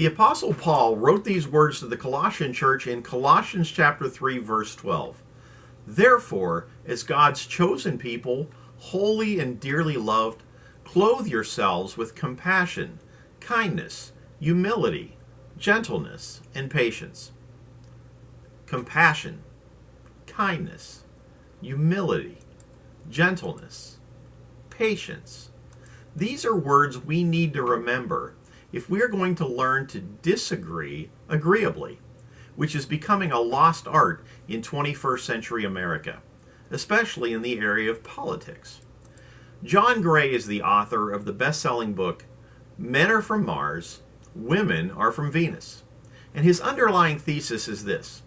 The Apostle Paul wrote these words to the Colossian church in Colossians chapter 3, verse 12. Therefore, as God's chosen people, holy and dearly loved, clothe yourselves with compassion, kindness, humility, gentleness, and patience. Compassion, kindness, humility, gentleness, patience. These are words we need to remember if we are going to learn to disagree agreeably, which is becoming a lost art in 21st century America, especially in the area of politics. John Gray is the author of the best-selling book, Men Are From Mars, Women Are From Venus. And his underlying thesis is this: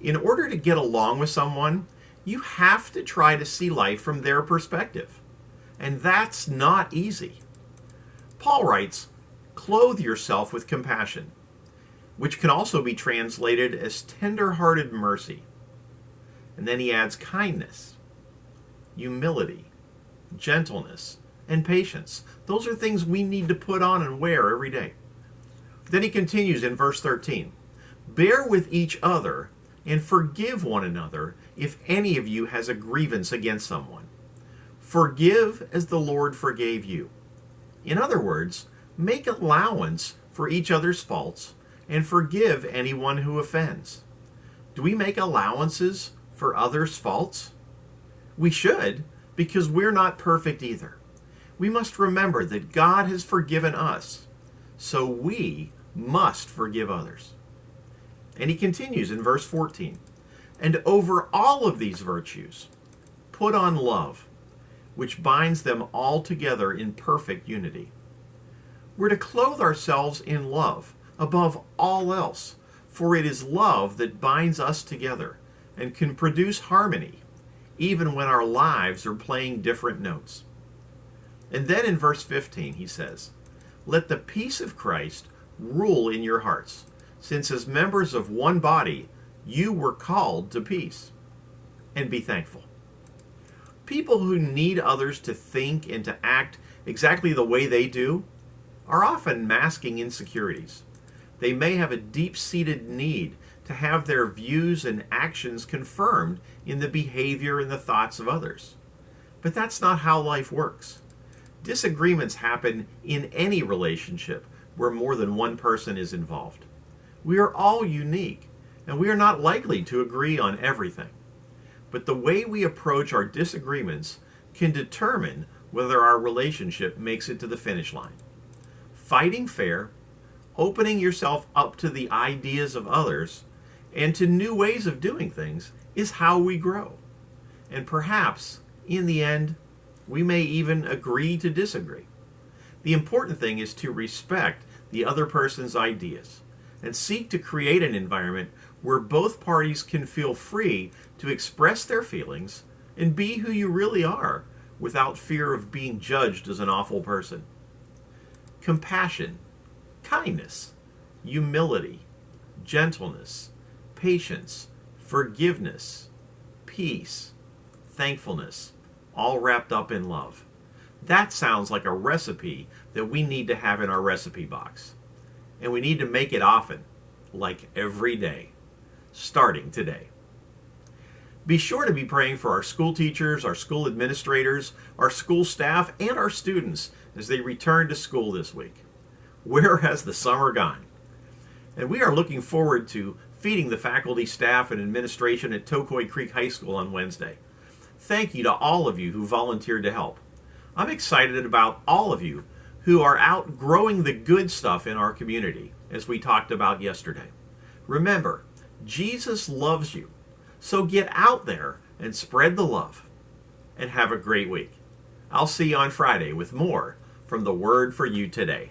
in order to get along with someone, you have to try to see life from their perspective. And that's not easy. Paul writes, clothe yourself with compassion, which can also be translated as tender-hearted mercy. And then he adds kindness, humility, gentleness, and patience. Those are things we need to put on and wear every day. Then he continues in verse 13, bear with each other and forgive one another if any of you has a grievance against someone. Forgive as the Lord forgave you. In other words, make allowance for each other's faults and forgive anyone who offends. Do we make allowances for others' faults? We should, because we're not perfect either. We must remember that God has forgiven us, so we must forgive others. And he continues in verse 14, and over all of these virtues, put on love, which binds them all together in perfect unity. We're to clothe ourselves in love above all else, for it is love that binds us together and can produce harmony, even when our lives are playing different notes. And then in verse 15 he says, let the peace of Christ rule in your hearts, since as members of one body you were called to peace. And be thankful. People who need others to think and to act exactly the way they do are often masking insecurities. They may have a deep-seated need to have their views and actions confirmed in the behavior and the thoughts of others. But that's not how life works. Disagreements happen in any relationship where more than one person is involved. We are all unique, and we are not likely to agree on everything. But the way we approach our disagreements can determine whether our relationship makes it to the finish line. Fighting fair, opening yourself up to the ideas of others, and to new ways of doing things is how we grow. And perhaps, in the end, we may even agree to disagree. The important thing is to respect the other person's ideas and seek to create an environment where both parties can feel free to express their feelings and be who you really are without fear of being judged as an awful person. Compassion, kindness, humility, gentleness, patience, forgiveness, peace, thankfulness, all wrapped up in love. That sounds like a recipe that we need to have in our recipe box. And we need to make it often, like every day, starting today. Be sure to be praying for our school teachers, our school administrators, our school staff, and our students as they return to school this week. Where has the summer gone? And we are looking forward to feeding the faculty, staff, and administration at Tokoi Creek High School on Wednesday. Thank you to all of you who volunteered to help. I'm excited about all of you who are out growing the good stuff in our community, as we talked about yesterday. Remember, Jesus loves you, so get out there and spread the love. And have a great week. I'll see you on Friday with more from the Word for You Today.